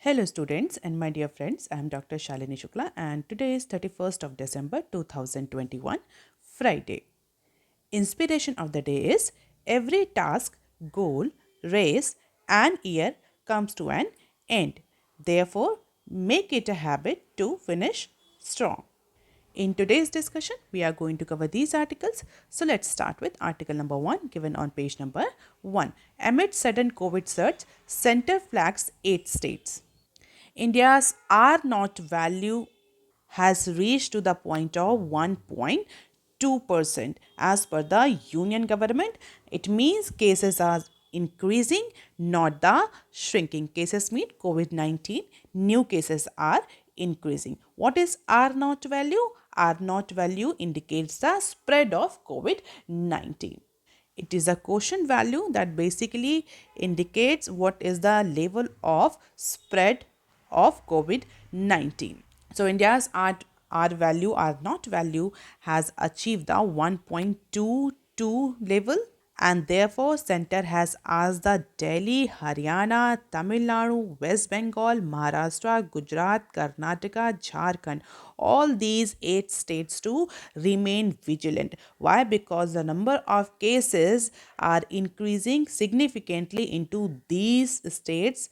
Hello students and my dear friends, I am Dr. Shalini Shukla and today is 31st of December 2021, Friday. Inspiration of the day is every task, goal, race and year comes to an end. Therefore, make it a habit to finish strong. In today's discussion, we are going to cover these articles. So let's start with article number 1 given on page number 1. Amid sudden COVID surge, center flags 8 states. India's R naught value has reached to the point of 1.2% as per the union government. It means cases are increasing, not the shrinking. Cases mean COVID 19, new cases are increasing. What is R naught value? R naught value indicates the spread of COVID 19. It is a quotient value that basically indicates what is the level of spread of COVID 19. So, India's R value, R naught value, has achieved the 1.22 level, and therefore center has asked the Delhi, Haryana, Tamil Nadu, West Bengal, Maharashtra, Gujarat, Karnataka, Jharkhand, all these 8 states to remain vigilant. Why? Because the number of cases are increasing significantly into these states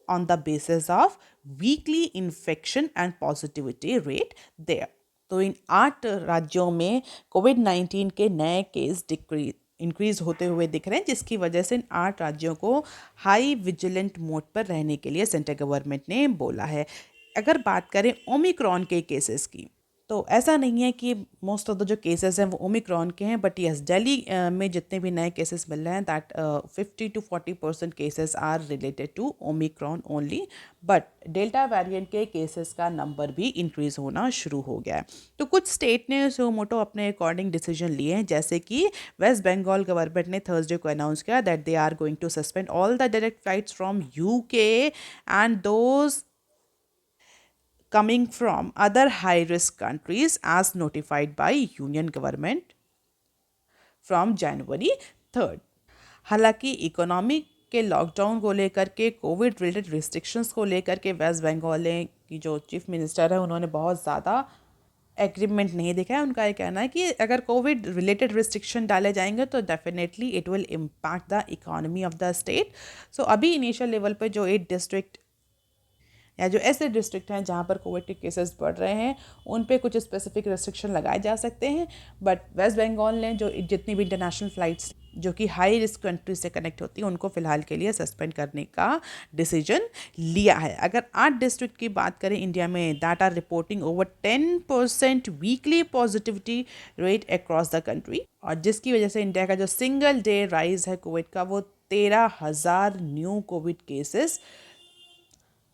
on the basis of weekly infection and positivity rate there. तो इन 8 राज्यों में Covid 19 के नए case increase होते हुए दिख रहे हैं, जिसकी वजह से इन 8 राज्यों को हाई विजिलेंट मोड पर रहने के लिए सेंट्रल गवर्नमेंट ने बोला है. अगर बात करें ओमिक्रॉन के केसेस की, तो ऐसा नहीं है कि मोस्ट ऑफ द जो केसेस हैं वो ओमिक्रॉन के हैं, बट यस दिल्ली में जितने भी नए केसेस मिल रहे हैं that 50 to 40% cases are related to Omicron only, but delta variant के केसेस का नंबर भी इंक्रीज होना शुरू हो गया है. तो कुछ स्टेट ने सुमोटो अपने अकॉर्डिंग डिसीजन लिए हैं, जैसे कि वेस्ट बंगाल गवर्नमेंट ने थर्सडे को अनाउंस किया that they are going to suspend all the direct flights from UK and those coming from other high risk countries as notified by union government from January 3rd. हालांकि economy के lockdown को लेकर के, Covid related restrictions को लेकर के waste Bengal की जो चीफ मिनिस्टर है उन्होंने बहुत ज़्यादा एग्रीमेंट नहीं देखा है. उनका ये कहना है कि अगर कोविड रिलेटेड रिस्ट्रिक्शन डाले जाएंगे तो definitely it will impact the economy of the state. So अभी इनिशियल लेवल पे जो 8 डिस्ट्रिक्ट या जो ऐसे डिस्ट्रिक्ट हैं जहाँ पर कोविड के केसेस बढ़ रहे हैं उन पे कुछ स्पेसिफिक रेस्ट्रिक्शन लगाए जा सकते हैं, बट वेस्ट बंगाल ने जो जितनी भी इंटरनेशनल फ़्लाइट्स जो कि हाई रिस्क कंट्री से कनेक्ट होती हैं उनको फ़िलहाल के लिए सस्पेंड करने का डिसीजन लिया है. अगर 8 डिस्ट्रिक्ट की बात करें इंडिया में that are reporting over 10% weekly positivity rate across the country, और जिसकी वजह से इंडिया का जो सिंगल डे राइज है कोविड का वो 13,000 न्यू कोविड केसेस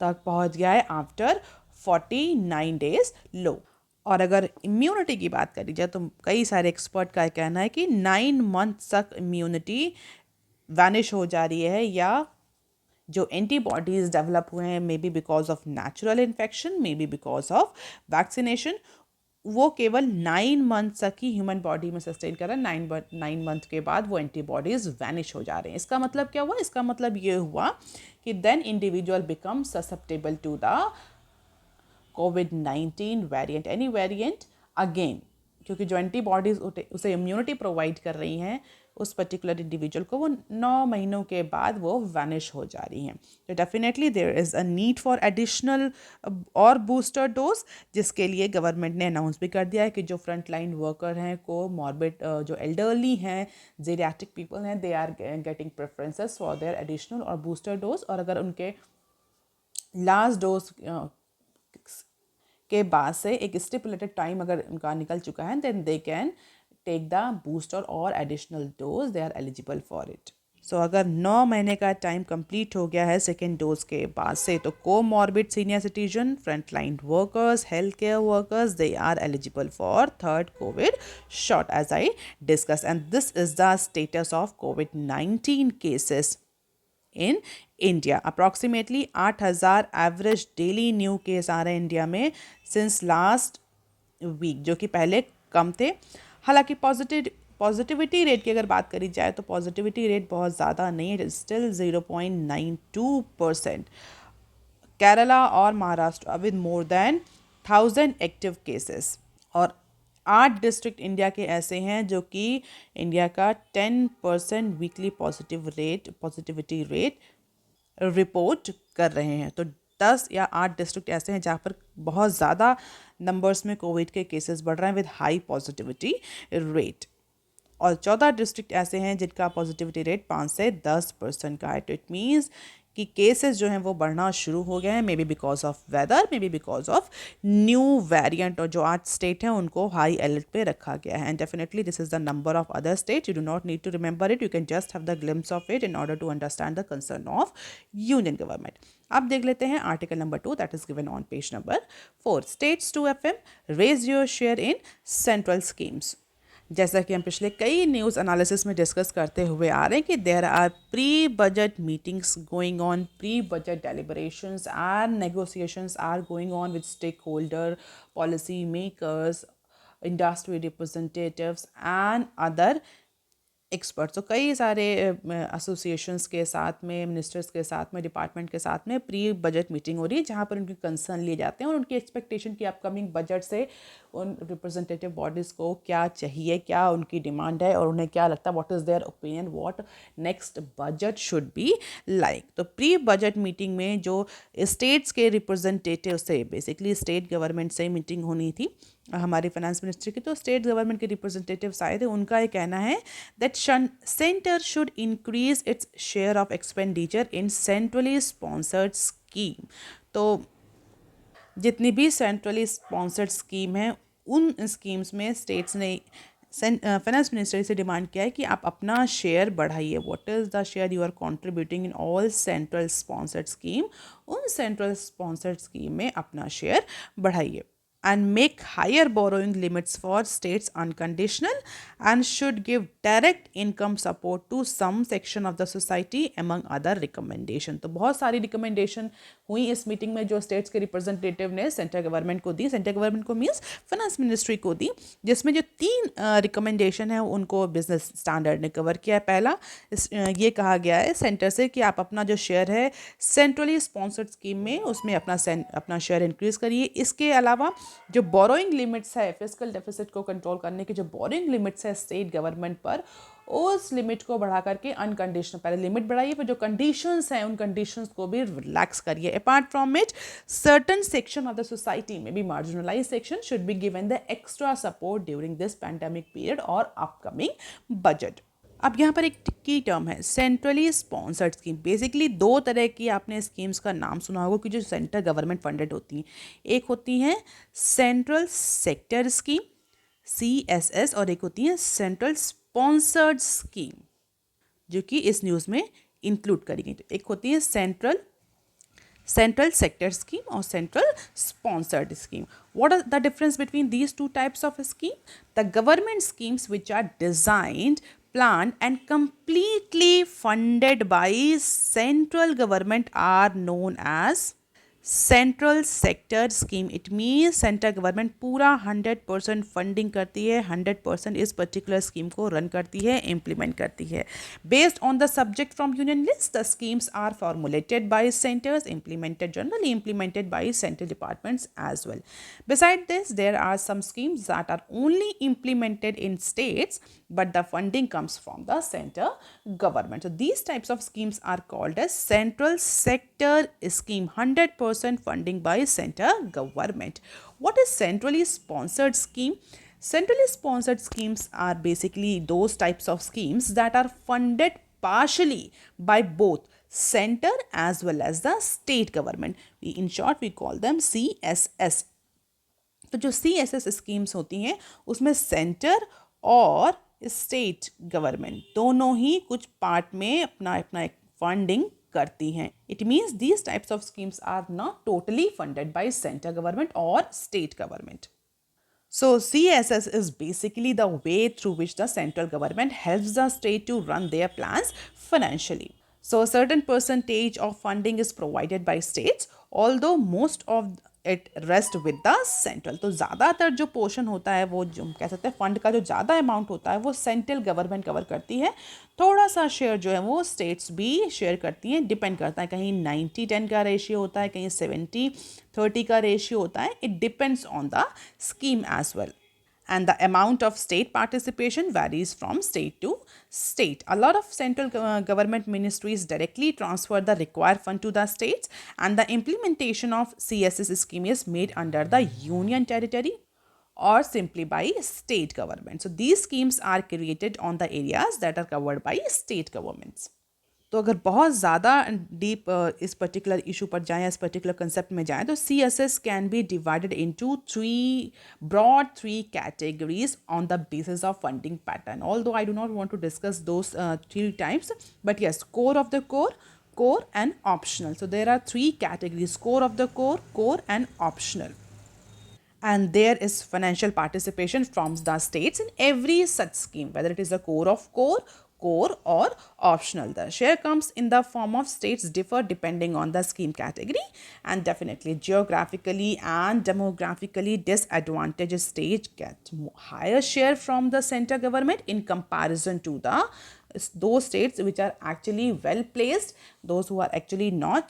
तक पहुंच गया है आफ्टर 49 डेज लो. और अगर इम्यूनिटी की बात करी जाए तो कई सारे एक्सपर्ट का कहना है कि 9 मंथ तक इम्यूनिटी वैनिश हो जा रही है, या जो एंटीबॉडीज़ डेवलप हुए हैं maybe because of natural infection, may be because of vaccination, वो केवल 9 मंथ तक ही ह्यूमन बॉडी में सस्टेन कर रहा है. 9 मंथ के बाद वो एंटीबॉडीज वैनिश हो जा रहे हैं. इसका मतलब क्या हुआ? इसका मतलब ये हुआ कि then individual become susceptible to the COVID-19 variant, any variant again, क्योंकि जो एंटीबॉडीज उसे इम्यूनिटी प्रोवाइड कर रही हैं उस पर्टिकुलर इंडिविजुअल को, वो 9 महीनों के बाद वो वैनिश हो जा रही हैं. तो definitely there is a need for additional or booster dose, जिसके लिए गवर्नमेंट ने अनाउंस भी कर दिया है कि जो फ्रंट लाइन वर्कर हैं, को मॉर्बिड जो एल्डरली हैं, जेरियाट्रिक पीपल हैं, they are getting preferences for their additional or booster dose. और अगर उनके लास्ट डोज के बाद से एक स्टिपुलेटेड टाइम अगर उनका निकल चुका है then they can take the booster और additional dose, they are eligible for it. So अगर 9 महीने का टाइम कंप्लीट हो गया है सेकेंड डोज के बाद से, तो comorbid senior citizen, front line workers, health care workers, they are eligible for third COVID shot as I discuss. And this is the status of COVID-19 cases in India. Approximately 8,000 average daily new case आ रहे हैं India में since last week, जो कि पहले कम थे. हालांकि positivity rate की अगर बात करी जाए तो पॉजिटिविटी रेट बहुत ज़्यादा नहीं है, स्टिल 0.92%. केरला और Maharashtra with more than 1000 active cases. और 8 डिस्ट्रिक्ट इंडिया के ऐसे हैं जो कि इंडिया का 10% वीकली पॉजिटिविटी रेट रिपोर्ट कर रहे हैं। तो 10 या 8 डिस्ट्रिक्ट ऐसे हैं जहाँ पर बहुत ज़्यादा नंबर्स में कोविड के केसेस बढ़ रहे हैं विद हाई पॉजिटिविटी रेट। और 14 डिस्ट्रिक्ट ऐसे हैं जिनका पॉजिटिविटी रेट 5 से 10% का है। तो इट मीन्स कि केसेस जो हैं वो बढ़ना शुरू हो गए हैं, maybe because of weather, maybe because of new variant. और जो 8 स्टेट हैं उनको हाई अलर्ट पे रखा गया है। And definitely this is the number of other state, you do not need to remember it, you can just have the glimpse of it in order to understand the concern of union government. अब देख लेते हैं article number 2 that is given on page number 4। States to FM raise your share in central schemes. जैसा कि हम पिछले कई news analysis में डिस्कस करते हुए आ रहे हैं कि there are pre budget meetings going on, pre budget deliberations and negotiations are going on with stakeholder, policy makers, industry representatives and other experts. तो कई सारे एसोसिएशंस के साथ में, मिनिस्टर्स के साथ में, डिपार्टमेंट के साथ में प्री बजट मीटिंग हो रही है जहाँ पर उनके कंसर्न लिए जाते हैं और उनकी एक्सपेक्टेशन की अपकमिंग बजट से उन रिप्रेजेंटेटिव बॉडीज़ को क्या चाहिए, क्या उनकी डिमांड है और उन्हें क्या लगता है, what is their opinion, what next budget should be like. तो प्री बजट मीटिंग में जो स्टेट्स के रिप्रेजेंटेटिव से, बेसिकली स्टेट गवर्नमेंट से मीटिंग होनी थी हमारी फाइनेंस मिनिस्ट्री की, तो स्टेट गवर्नमेंट के रिप्रेजेंटेटिव्स आए थे। उनका ये कहना है that centre should increase its share of expenditure in centrally sponsored scheme. तो जितनी भी सेंट्रली स्पॉन्सर्ड स्कीम है उन स्कीम्स में स्टेट्स ने फाइनेंस मिनिस्ट्री से डिमांड किया है कि आप अपना शेयर बढ़ाइए। What is the share you are contributing in all central sponsored scheme, उन सेंट्रल स्पॉन्सर्ड स्कीम में अपना शेयर बढ़ाइए। And make higher borrowing limits for states unconditional and should give direct income support to some section of the society among other recommendation। तो बहुत सारी recommendation हुई इस meeting में जो स्टेट्स के रिप्रेजेंटेटिव ने सेंट्रल गवर्नमेंट को दी, सेंट्रल गवर्नमेंट को मीन्स फाइनेंस मिनिस्ट्री को दी, जिसमें जो 3 रिकमेंडेशन है उनको बिजनेस स्टैंडर्ड ने कवर किया है। पहला ये कहा गया है सेंटर से कि आप अपना जो शेयर है सेंट्रली स्पॉन्सर्ड स्कीम में उसमें अपना शेयर इंक्रीज करिए। इसके अलावा जो बोरोइंग लिमिट्स है, फिस्कल डेफिसिट को कंट्रोल करने की जो बोरोइंग लिमिट्स है स्टेट गवर्नमेंट पर, उस लिमिट को बढ़ा करके अनकंडीशनल, पहले लिमिट बढ़ाइए फिर जो कंडीशंस हैं उन कंडीशंस को भी रिलैक्स करिए। Apart from it certain section of the society में भी marginalise section should be given the extra support during this pandemic period और अपकमिंग बजट। अब यहाँ पर एक की टर्म है सेंट्रली स्पॉन्सर्ड स्कीम। बेसिकली 2 तरह की आपने स्कीम्स का नाम सुना होगा कि जो सेंट्रल गवर्नमेंट फंडेड होती हैं। एक होती हैं सेंट्रल सेक्टर स्कीम CSS और एक होती है सेंट्रल स्पॉन्सर्ड स्कीम जो कि इस न्यूज़ में इंक्लूड करी गई। तो एक होती है सेंट्रल सेक्टर स्कीम और central sponsored scheme. What are the difference between these two types of scheme? The government schemes which are designed, planned and completely funded by central government are known as central sector scheme. It means central government पूरा 100% funding करती है, 100% इस particular scheme को run करती है, implement करती है। Based on the subject from union list the schemes are formulated by centres, generally implemented by central departments as well. Beside this, there are some schemes that are only implemented in states, but the funding comes from the center government. So these types of schemes are called as central sector scheme, 100% funding by center government. What is centrally sponsored scheme? Centrally sponsored schemes are basically those types of schemes that are funded partially by both center as well as the state government. In short, we call them CSS. तो जो CSS schemes होती हैं उसमें centre और state government दोनों ही कुछ part में अपना अपना फंडिंग करती हैं। It means these types of schemes are not totally funded by centre government और state government. So CSS is basically the way through which the central government helps the state to run their plans financially. So a certain percentage of funding is provided by states, although most of it rest with the central. तो ज़्यादातर जो portion होता है वो जो कह सकते हैं फंड का जो ज़्यादा अमाउंट होता है वो सेंट्रल गवर्नमेंट कवर करती है, थोड़ा सा शेयर जो है वो स्टेट्स भी शेयर करती हैं, डिपेंड करता है, कहीं 90-10 का रेशियो होता है, कहीं 70-30 का रेशियो होता है, it depends on the scheme as well. And the amount of state participation varies from state to state. A lot of central government ministries directly transfer the required fund to the states, and the implementation of CSS scheme is made under the union territory or simply by state government. So these schemes are created on the areas that are covered by state governments. तो अगर बहुत ज़्यादा deep इस particular issue पर जाएँ, इस particular concept में जाएँ, तो CSS can be divided into three categories on the basis of funding pattern. Although I do not want to discuss those three types, but yes, core of the core, core and optional. So there are three categories: core of the core and optional. And there is financial participation from the states in every such scheme, whether it is a core of core or optional. The share comes in the form of states differ depending on the scheme category, and definitely geographically and demographically disadvantaged states get higher share from the center government in comparison to the those states which are actually well placed, those who are actually not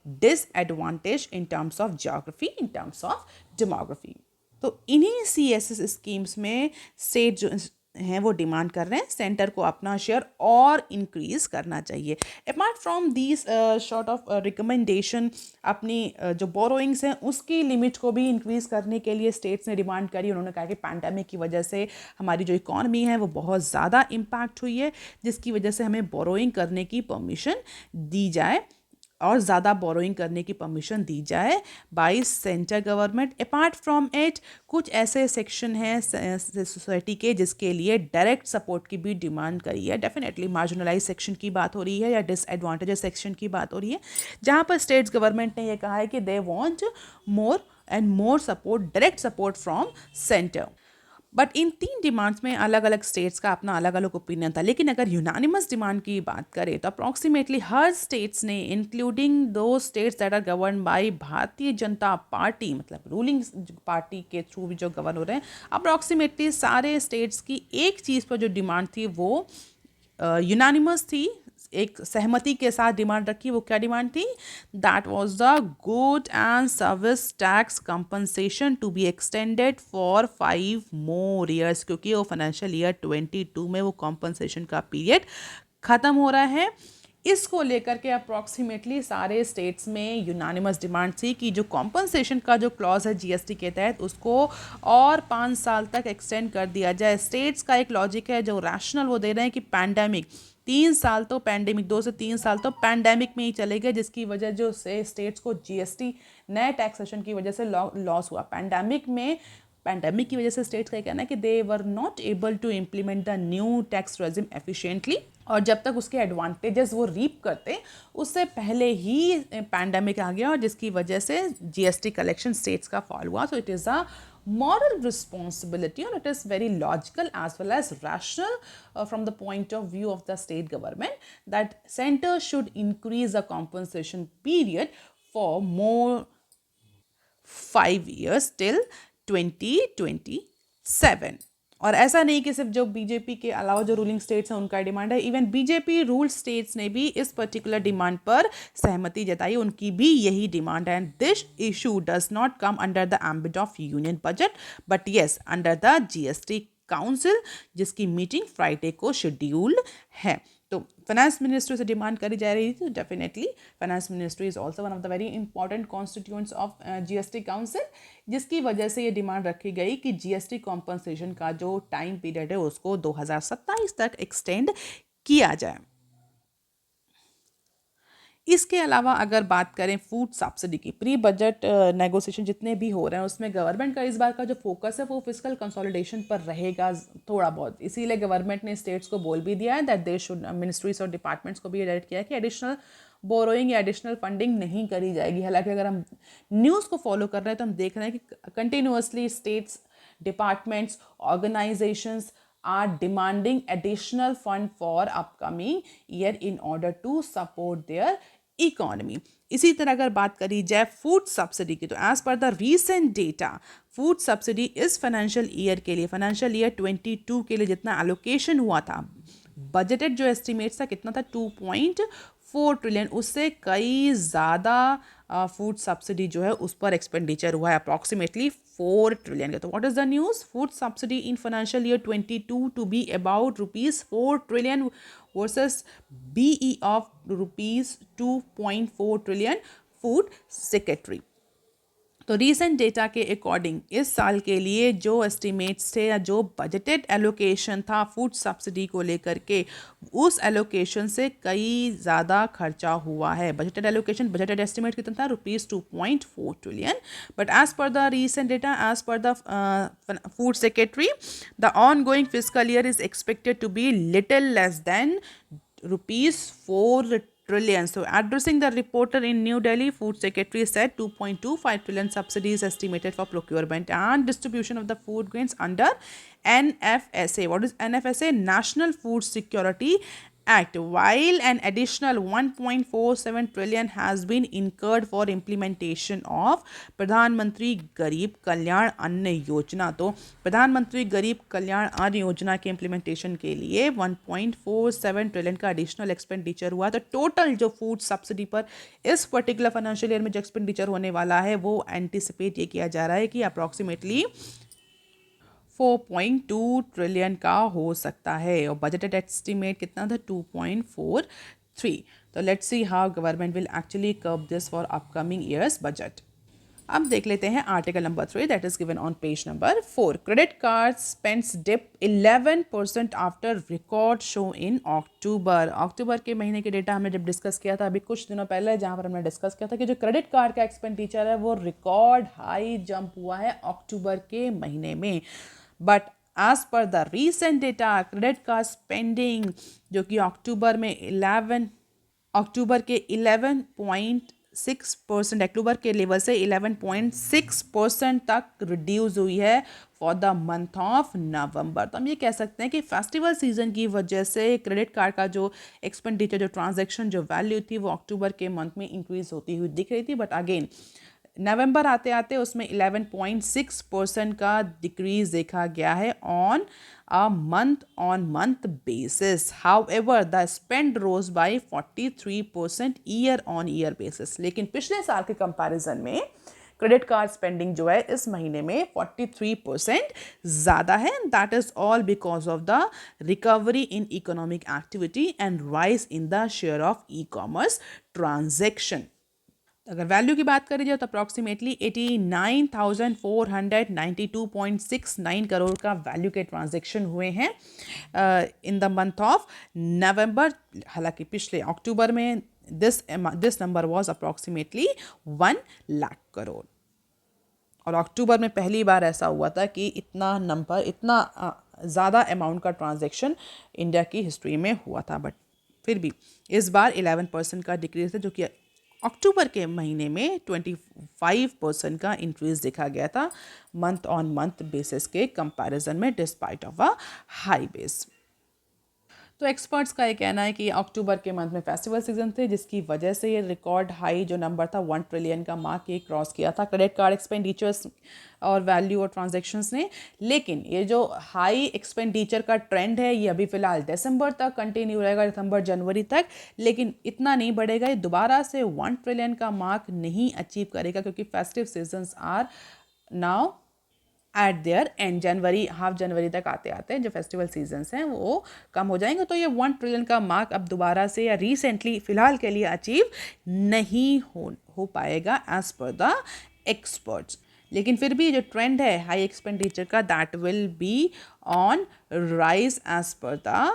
disadvantage in terms of geography, in terms of demography. तो इन्हीं CSS schemes में state जो हैं वो demand कर रहे हैं centre को अपना शेयर और इंक्रीज करना चाहिए. Apart from these short of recommendation, अपनी जो बोरोइंग्स हैं उसकी लिमिट को भी इंक्रीज करने के लिए स्टेट्स ने डिमांड करी. उन्होंने कहा कि पैंडेमिक की वजह से हमारी जो इकॉनमी है वो बहुत ज़्यादा इम्पैक्ट हुई है, जिसकी वजह से हमें बोरोइंग करने की परमिशन दी जाए और ज़्यादा बोरोइंग करने की परमिशन दी जाए bye centre government. Apart from it कुछ ऐसे सेक्शन हैं सोसाइटी के जिसके लिए डायरेक्ट सपोर्ट की भी डिमांड करी है. डेफिनेटली मार्जिनलाइज सेक्शन की बात हो रही है या डिसएडवांटेजेस सेक्शन की बात हो रही है, जहाँ पर स्टेट्स गवर्नमेंट ने यह कहा है कि they want more and more support, direct support from centre. But in तीन डिमांड्स में अलग अलग स्टेट्स का अपना अलग अलग ओपिनियन था. लेकिन अगर यूनानिमस डिमांड की बात करें तो अप्रॉक्सीमेटली हर स्टेट्स ने, इंक्लूडिंग दो states that are govern by Bharatiya Janata party, मतलब रूलिंग पार्टी के थ्रू भी जो गवर्न हो रहे हैं, अप्रॉक्सीमेटली सारे स्टेट्स की एक चीज़ पर जो डिमांड थी वो यूनानिमस थी, एक सहमति के साथ डिमांड रखी. वो क्या डिमांड थी? That was the good and service tax compensation to be extended for 5 more years, क्योंकि वो फाइनेंशियल ईयर 22 में वो कॉम्पनसेशन का पीरियड ख़त्म हो रहा है. इसको लेकर के अप्रॉक्सीमेटली सारे स्टेट्स में यूनानिमस डिमांड थी कि जो कॉम्पनसेशन का जो क्लॉज है जीएसटी के तहत उसको और 5 साल तक एक्सटेंड कर दिया जाए. स्टेट्स का एक लॉजिक है जो रैशनल वो दे रहे हैं कि पैंडेमिक 3 साल तो पैंडेमिक, 2 से 3 साल तो पैंडेमिक में ही चले गए, जिसकी वजह जो से स्टेट्स को जीएसटी नए टैक्सेशन की वजह से लॉस हुआ. पैंडेमिक की वजह से स्टेट्स का कहना है कि they were not able to implement the new tax regime efficiently, और जब तक उसके एडवांटेजेस वो रीप करते उससे पहले ही पैंडेमिक आ गया और जिसकी वजह से जीएसटी कलेक्शन स्टेट्स का फॉल हुआ. So it is a moral responsibility and it is very logical as well as rational from the point of view of the state government that center should increase the compensation period for more 5 years till 2027. और ऐसा नहीं कि सिर्फ जो BJP के अलावा जो ruling states हैं उनका डिमांड है, इवन बीजेपी रूल स्टेट्स ने भी इस पर्टिकुलर डिमांड पर सहमति जताई, उनकी भी यही डिमांड है. And this issue does not come under the ambit of union budget but yes under the GST council, जिसकी मीटिंग फ्राइडे को शेड्यूल्ड है. तो फाइनेंस मिनिस्ट्री से डिमांड करी जा रही थी. Definitely finance ministry is also one of the very important constituents of GST council, जिसकी वजह से ये डिमांड रखी गई कि जीएसटी कॉम्पनसेशन का जो टाइम पीरियड है उसको 2027 तक एक्सटेंड किया जाए. इसके अलावा अगर बात करें फूड सब्सिडी की, प्री बजट नेगोशिएशन जितने भी हो रहे हैं उसमें गवर्नमेंट का इस बार का जो फोकस है वो फिस्कल कंसोलिडेशन पर रहेगा थोड़ा बहुत. इसीलिए गवर्नमेंट ने स्टेट्स को बोल भी दिया है दैट दे शुड, मिनिस्ट्रीज और डिपार्टमेंट्स को भी डायरेक्ट किया है कि एडिशनल बोरोइंग या एडिशनल फंडिंग नहीं करी जाएगी. हालांकि अगर हम न्यूज़ को फॉलो कर रहे हैं तो हम देख रहे हैं कि continuously states, departments, organisations are demanding additional fund for upcoming year in order to support their economy. इसी तरह अगर बात करी जाए फूड सब्सिडी की, तो as per the recent data food subsidy इस फाइनेंशियल ईयर के लिए, फाइनेंशियल ईयर 22 के लिए जितना एलोकेशन हुआ था, बजटेड जो एस्टिमेट था कितना था 2.4 ट्रिलियन, उससे कई ज़्यादा फूड सब्सिडी जो है उस पर एक्सपेंडिचर हुआ है, अप्रॉक्सीमेटली 4 ट्रिलियन का. तो what is the news? Food subsidy in financial year 22 to be about ₹4 trillion versus BE of ₹2.4 trillion food secretary. तो रीसेंट डेटा के अकॉर्डिंग इस साल के लिए जो एस्टिमेट्स थे या जो बजटेड एलोकेशन था फूड सब्सिडी को लेकर के, उस एलोकेशन से कई ज़्यादा खर्चा हुआ है. बजटेड एलोकेशन, बजटेड एस्टिमेट कितना था? ₹2.4 trillion. But as per the recent data, as per the food secretary, the ongoing physical year is expected to be little less than ₹4 trillion. So addressing the reporter in New Delhi, Food Secretary said 2.25 trillion subsidies estimated for procurement and distribution of the food grains under NFSA. What is NFSA? National Food Security Act, while an additional 1.47 trillion has been incurred for implementation of प्रधानमंत्री गरीब कल्याण अन्न योजना. तो प्रधानमंत्री गरीब कल्याण अन्न योजना के इम्प्लीमेंटेशन के लिए 1.47 ट्रिलियन का एडिशनल एक्सपेंडिचर हुआ. तो टोटल जो फूड सब्सिडी पर इस पर्टिकुलर फाइनेंशियल ईयर में जो एक्सपेंडिचर होने वाला है वो एंटिसिपेट ये किया जा रहा है कि अप्रॉक्सीमेटली 4.2 ट्रिलियन का हो सकता है, और बजटेड एस्टिमेट कितना था? 2.43. तो let's see how government will actually curb this for upcoming years budget. अब देख लेते हैं article number 3 that is given on page number 4. Credit card spends dip 11% after record show in October. अक्टूबर के महीने के डेटा हमने जब डिस्कस किया था अभी कुछ दिनों पहले, जहां पर हमने डिस्कस किया था कि जो क्रेडिट कार्ड का एक्सपेंडिचर है वो रिकॉर्ड हाई जंप हुआ है अक्टूबर के महीने में. But as per the recent data credit card spending जो कि अक्टूबर के 11.6%, अक्टूबर के लेवल से 11.6% तक रिड्यूस हुई है for the month of November. तो हम ये कह सकते हैं कि फेस्टिवल सीजन की वजह से क्रेडिट कार्ड का जो एक्सपेंडिचर, जो ट्रांजैक्शन, जो वैल्यू थी वो अक्टूबर के मंथ में इंक्रीज होती हुई दिख रही थी. बट अगेन नवंबर आते आते उसमें 11.6% का डिक्रीज देखा गया है on a month basis. However the spend rose by 43% year on year basis. लेकिन पिछले साल के कंपैरिजन में क्रेडिट कार्ड स्पेंडिंग जो है इस महीने में 43% ज़्यादा है. That is all because of the recovery in economic activity and rise in the share of e commerce transaction. अगर वैल्यू की बात करी जाए तो अप्रॉक्सीमेटली 89,492.69 करोड़ का वैल्यू के ट्रांजैक्शन हुए हैं in the month of November. हालांकि पिछले अक्टूबर में this number was approximately 1 lakh crore. और अक्टूबर में पहली बार ऐसा हुआ था कि इतना ज़्यादा अमाउंट का ट्रांजैक्शन इंडिया की हिस्ट्री में हुआ था. बट फिर भी इस बार 11% का डिक्रीज है, जो कि अक्टूबर के महीने में 25% का इंक्रीज देखा गया था मंथ ऑन मंथ बेसिस के कंपैरिजन में, despite of a high base. तो एक्सपर्ट्स का ये कहना है कि अक्टूबर के मंथ में फेस्टिवल सीजन थे जिसकी वजह से ये रिकॉर्ड हाई जो नंबर था 1 ट्रिलियन का मार्क ये क्रॉस किया था क्रेडिट कार्ड एक्सपेंडिचर्स और वैल्यू और ट्रांजैक्शंस ने. लेकिन ये जो हाई एक्सपेंडिचर का ट्रेंड है ये अभी फिलहाल दिसंबर तक कंटिन्यू रहेगा, दिसंबर जनवरी तक. लेकिन इतना नहीं बढ़ेगा, ये दोबारा से 1 ट्रिलियन का मार्क नहीं अचीव करेगा क्योंकि festive seasons are now at their end. Half जनवरी तक आते आते जो फेस्टिवल सीजन्स हैं वो कम हो जाएंगे. तो ये 1 ट्रिलियन का मार्क अब दोबारा से या रिसेंटली फिलहाल के लिए अचीव नहीं हो पाएगा एज पर द एक्सपर्ट्स. लेकिन फिर भी जो ट्रेंड है हाई एक्सपेंडिचर का that will be on rise as per the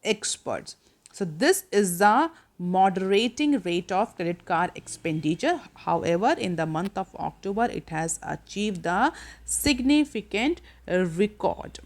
experts. So this is the moderating rate of credit card expenditure. However, in the month of October, it has achieved the significant record.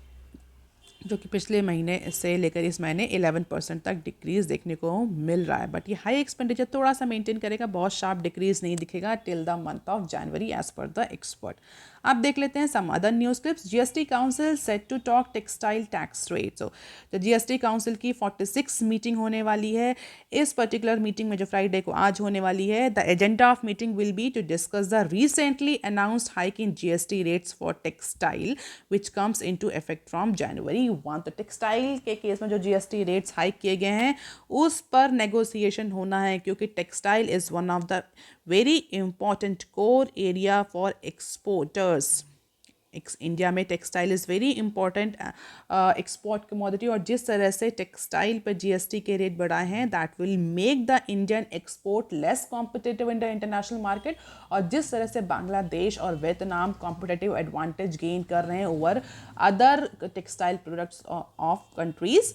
जो कि पिछले महीने से लेकर इस महीने 11% तक decrease देखने को मिल रहा है. बट ये हाई एक्सपेंडिचर थोड़ा सा मेंटेन करेगा, बहुत शार्प डिक्रीज नहीं दिखेगा till the month of January as per the expert. अब देख लेते हैं some other news clips. GST council set to talk textile tax rate. So तो जीएसटी काउंसिल की 46 मीटिंग होने वाली है. इस पर्टिकुलर मीटिंग में जो फ्राइडे को आज होने वाली है, the agenda of meeting will be to discuss the recently announced hike in GST rates for textile which comes into effect from January 1. तो टेक्सटाइल के केस में जो जीएसटी रेट्स हाइक किए गए हैं उस पर नेगोशिएशन होना है, क्योंकि textile is one of the very important core area for exporters. India में textile is very important export commodity, और जिस तरह से टेक्सटाइल पर जीएसटी के रेट बढ़ाए हैं that will make the Indian export less competitive in the international market. और जिस तरह से बांग्लादेश और वियतनाम कॉम्पिटिटिव एडवांटेज गेन कर रहे हैं over other textile products of countries,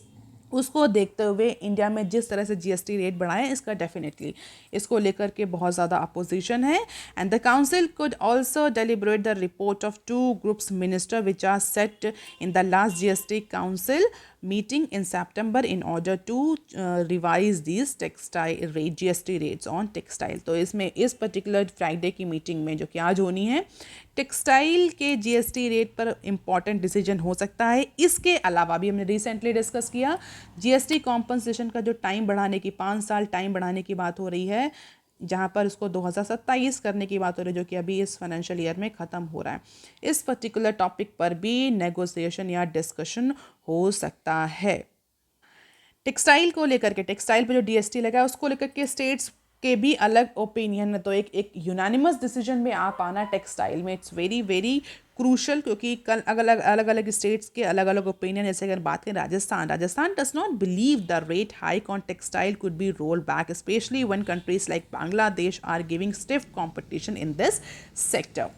उसको देखते हुए इंडिया में जिस तरह से जीएसटी रेट बढ़ाएं, इसका डेफिनेटली इसको लेकर के बहुत ज़्यादा अपोजिशन है. And the council could also deliberate the report of 2 groups minister which are set in the last GST council meeting in September in order to revise these textile rate GST rates on textile. तो इसमें इस particular Friday की meeting में जो कि आज होनी है, टेक्सटाइल के जीएसटी रेट पर इम्पॉर्टेंट डिसीजन हो सकता है. इसके अलावा भी हमने रिसेंटली डिस्कस किया जीएसटी कॉम्पनसेशन का जो टाइम बढ़ाने की 5 साल टाइम बढ़ाने की बात हो रही है, जहाँ पर उसको 2027 करने की बात हो रही है, जो कि अभी इस फाइनेंशियल ईयर में ख़त्म हो रहा है. इस पर्टिकुलर टॉपिक पर भी नेगोशिएशन या डिस्कशन हो सकता है. टेक्सटाइल को लेकर के, टेक्सटाइल पे जो डीएसटी लगा है उसको लेकर के स्टेट्स के भी अलग ओपिनियन है. तो एक यूनानिमस डिसीजन में आ पाना टेक्सटाइल में इट्स वेरी वेरी क्रूशल, क्योंकि कल अलग अलग स्टेट्स के अलग अलग ओपिनियन. जैसे अगर बात करें Rajasthan does not believe the rate hike on textile could be roll back, specially when countries like Bangladesh are giving stiff competition in this sector.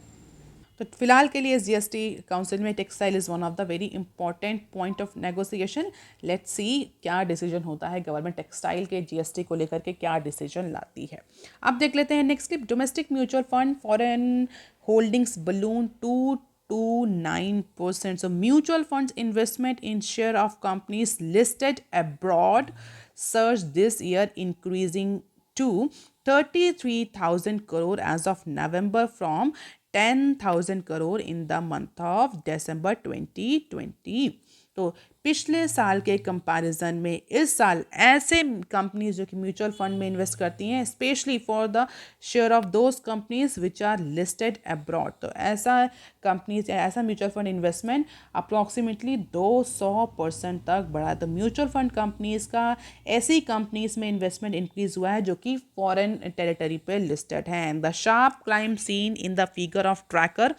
तो फिलहाल के लिए जीएसटी काउंसिल में textile is one of the very important point of negotiation. Let's see क्या decision होता है, government textile के GST को लेकर के क्या डिसीजन लाती है. अब देख लेते हैं next clip. Domestic mutual fund foreign holdings balloon 2 to 9%. So mutual funds investment in share of companies listed abroad surged this year, increasing to 33,000 crore as of November from 10,000 crore in the month of December 2020. तो पिछले साल के comparison में इस साल ऐसे companies जो कि म्यूचुअल फंड में इन्वेस्ट करती हैं, specially for the share of those companies which are listed abroad, तो ऐसा कंपनीज ऐसा म्यूचुअल फंड इन्वेस्टमेंट अप्रॉक्सीमेटली 200% तक बढ़ा. तो म्यूचुअल फंड कंपनीज का ऐसी कंपनीज में इन्वेस्टमेंट इंक्रीज हुआ है जो कि फॉरेन टेरिटरी पे लिस्टेड हैं. The sharp climb seen in the figure of tracker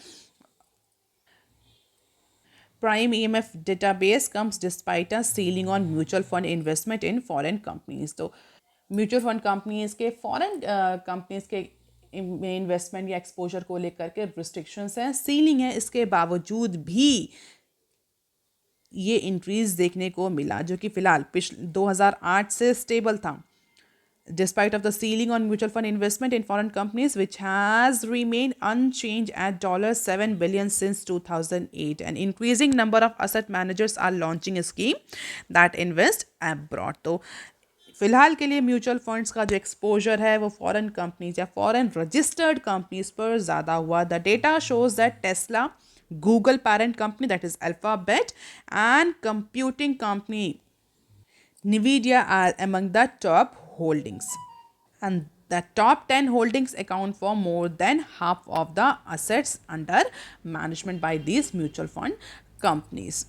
Prime EMF database comes despite a ceiling on mutual fund investment in foreign companies. तो म्यूचुअल फंड कंपनीज के foreign companies के investment या exposure को लेकर के restrictions हैं, ceiling है, इसके बावजूद भी ये इंक्रीज देखने को मिला, जो कि फिलहाल 2008 से स्टेबल था. Despite of the ceiling on mutual fund investment in foreign companies, which has remained unchanged at $7 billion since 2008, an increasing number of asset managers are launching a scheme that invest abroad. तो फिलहाल के लिए mutual funds का जो exposure है वो foreign companies या foreign registered companies पर ज़्यादा हुआ. The data shows that Tesla, Google parent company that is alphabet, and computing company NVIDIA are among the top holdings, and the top 10 holdings account for more than half of the assets under management by these mutual fund companies.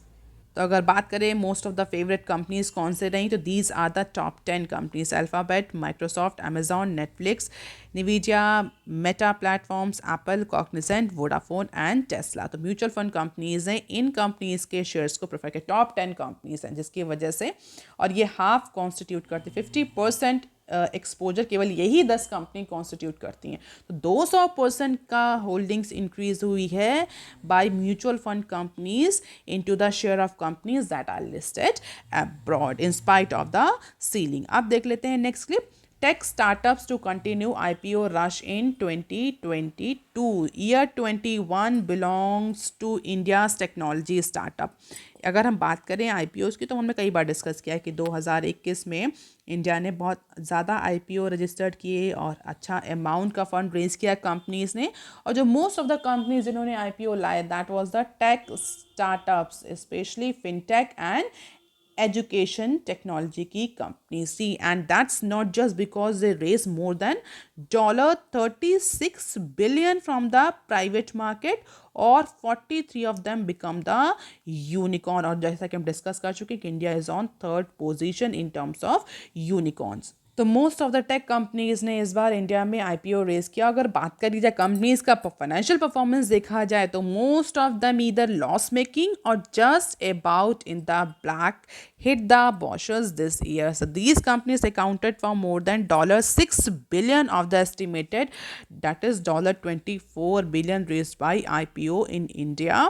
तो अगर बात करें most of the favourite companies कौन से रही, तो these are the top 10 companies: Alphabet, Microsoft, Amazon, Netflix, Nvidia, Meta platforms, Apple, Cognizant, Vodafone and Tesla. तो mutual fund companies हैं, इन कंपनीज के शेयर्स को प्रेफर के टॉप 10 कंपनीज हैं, जिसकी वजह से, और ये हाफ कॉन्स्टिट्यूट करती 50% एक्सपोजर केवल यही 10 कंपनी कॉन्स्टिट्यूट करती हैं. तो 200% का होल्डिंग्स इंक्रीज हुई है by mutual fund companies into the share of companies that are listed abroad in spite of the ceiling. अब देख लेते हैं next clip. tech startups to continue IPO rush in 2022. Year 21 belongs to India's technology startup. अगर हम बात करें IPOs की तो हमने कई बार डिस्कस किया है कि 2021 में इंडिया ने बहुत ज़्यादा IPO रजिस्टर्ड किए और अच्छा अमाउंट का फंड रेज किया कंपनीज ने, और जो मोस्ट ऑफ द कंपनीज जिन्होंने IPO लाए that was the tech startups, specially fintech and education technology की company. See, and that's not just because they raise more than $36 billion from the private market और 43 of them become the unicorn. और जैसा कि हम discuss कर चुके कि India is on third position in terms of unicorns. तो most of the tech companies ने इस बार इंडिया में IPO रेज किया. अगर बात करी जाए कंपनीज का फाइनेंशियल परफॉर्मेंस देखा जाए तो most of them either loss making और just about in the black hit the bosses this year. So these companies accounted for more than $6 billion of the estimated, that is $24 billion raised by IPO in India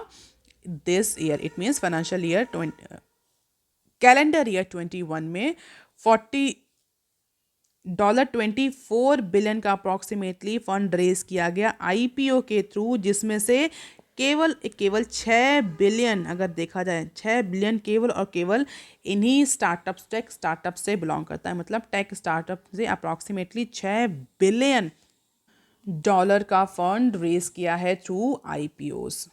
this year. It means financial year 20, calendar year 21 में 24 billion का approximately fund raise किया गया IPO के through, जिसमें से केवल 6 billion अगर देखा जाए 6 बिलियन केवल और केवल इन्हीं स्टार्टअप्स टेक स्टार्टअप से बिलोंग करता है. मतलब टेक स्टार्टअप से अप्रॉक्सीमेटली 6 बिलियन डॉलर का फंड रेज किया है through IPOs.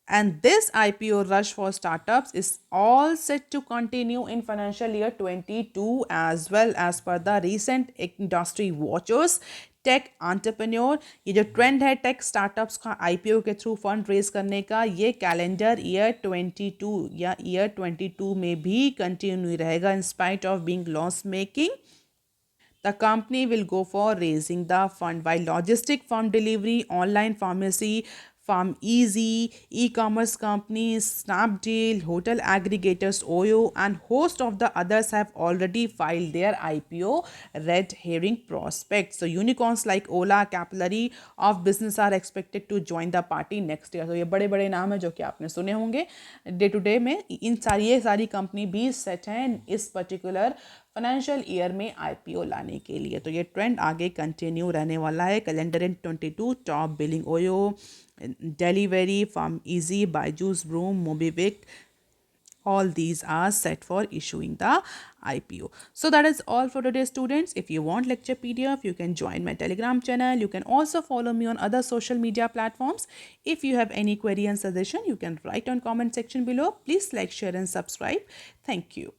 And this IPO rush for startups is all set to continue in financial year 22 as well, as per the recent industry watchers. Take entrepreneur, ये जो trend है tech startups का IPO के through fund raise करने का, ये calendar year 22 या year 22 में भी कंटिन्यू रहेगा. इन spite of being loss making, the company will go for raising the fund. While logistic farm delivery, online pharmacy, Farm Easy, e-commerce companies, Snapdeal, hotel aggregators, OYO, and host of the others have already filed their IPO red herring prospects. So unicorns like Ola, Capillary of business are expected to join the party next year. So ये बड़े बड़े नाम हैं जो कि आपने सुने होंगे डे टू डे में. इन सारी कंपनी भी सेट हैं इस पर्टिकुलर फाइनेंशियल ईयर में IPO लाने के लिए. तो ये ट्रेंड आगे कंटिन्यू रहने वाला है. Calendar in 22 top billing OYO, Delivery, Farm Easy, Byju's, Vroom, MobiWik, all these are set for issuing the IPO. So that is all for today, students. If you want lecture PDF, you can join my Telegram channel. You can also follow me on other social media platforms. If you have any query and suggestion, you can write on comment section below. Please like, share and subscribe. Thank you.